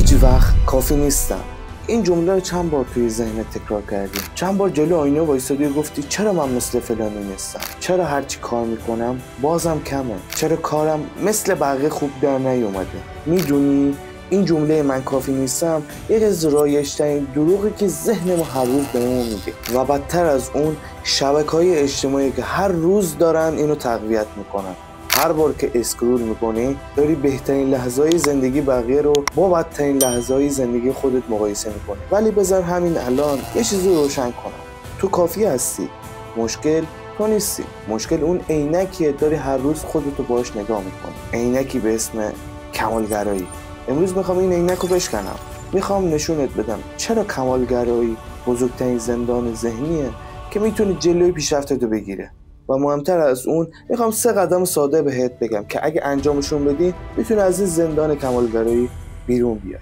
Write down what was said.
هیچ وقت کافی نیستم. این جمله رو چند بار توی ذهنت تکرار کردی؟ چند بار جلو آینه وایسادی و گفتی چرا من مثل فلانی نیستم؟ چرا هرچی کار میکنم بازم کمه؟ چرا کارم مثل بقیه خوب در نیومده؟ میدونی این جمله من کافی نیستم یکی از رایج‌ترین دروغی که ذهن ما هر روز بهمون میگه و بدتر از اون شبکه‌های اجتماعی که هر روز دارن اینو تقویت میکنن. هر بار که اسکرول میکنی داری بهترین لحظه‌های زندگی بقیه رو با بدترین لحظه‌های زندگی خودت مقایسه میکنی. ولی بذار همین الان یه چیزی رو روشن کنم. تو کافی هستی. مشکل تو نیستی. مشکل اون عینکیه داری هر روز خودتو باهاش نگاه میکنی. عینکی به اسم کمالگرایی. امروز میخوام این عینک رو بشکنم. میخوام نشونت بدم چرا کمالگرایی بزرگترین زندان ذهنیه که میتونه جلوی پیشرفتتو بگیره. و مهمتر از اون میخوام 3 قدم ساده بهت بگم که اگه انجامشون بدی میتونی از این زندان کمالگرایی بیرون بیای.